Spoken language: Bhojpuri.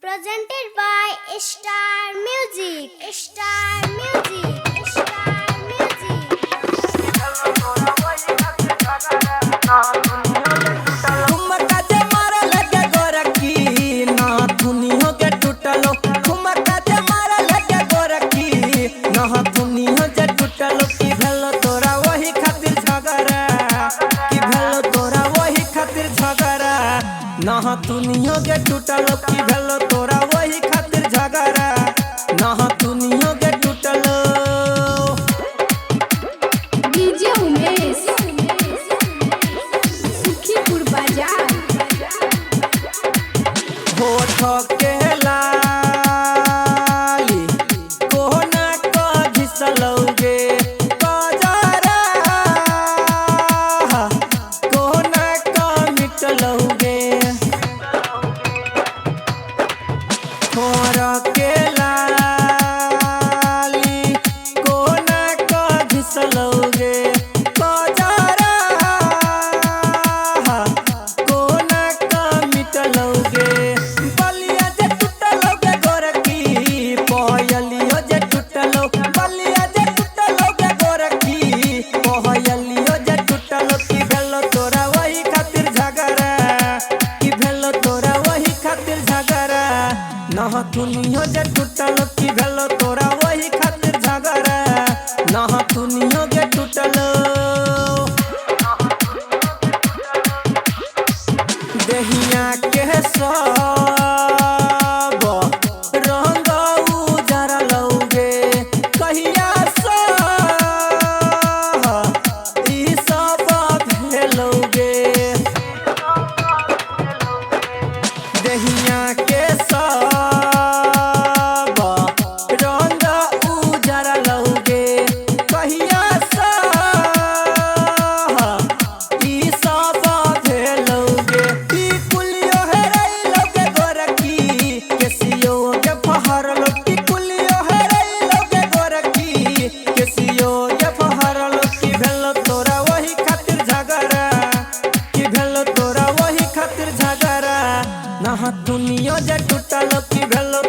Presented by Star Music. Star Music. Star Music. ठुमका जे मारल के गोरखी ना दुनिया के टूटलो ठुमका जे मारल के गोरखी ना दुनिया जे टूटलो की भेलो तोरा वही खातिर झगड़ा की भेलो तोरा वही खातिर झगड़ा ना दुनिया के टूटलो की भेलो तोरा वही खातिर झगड़ा ना दुनिया के टूटलो डीजे उमेश सुखीपुर बाजार होठ के लाली कोना को घिसलौगे बाजारा कोना को मिटलौगे छोरा के लाली कोना को घिसलौगे बाजारा कोना को मिटलौगे बलिया जे टूटलौगे गोरखी पहलियो जे टूटलो बलिया जे टूटलौगे गोरखी पहलियो जे टूटलो की भेलो तोरा वही खातिर झगड़ा की भेलो तोरा वही खातिर झगड़ा ना दुनिया जे टूटलो की भेलो तोरा वही खातिर झगड़ा ना दुनिया के टूटलो देहिया के सब रंग उजरलौगे कहिया से ई सब भेलौगे देहिया के सब रंग उजरलौगे कहिया से ई सब भेलौगे ई कुलियो हेरैलौगे गोरखी केसियो के फहरलो ई कुलियो हेरैलौगे गोरखी केसियो के फहरलो की भेलो तोरा वही खातिर झगड़ा की भेलो तोरा वही खातिर झगड़ा ना दुनिया जे टूटलो की भेलो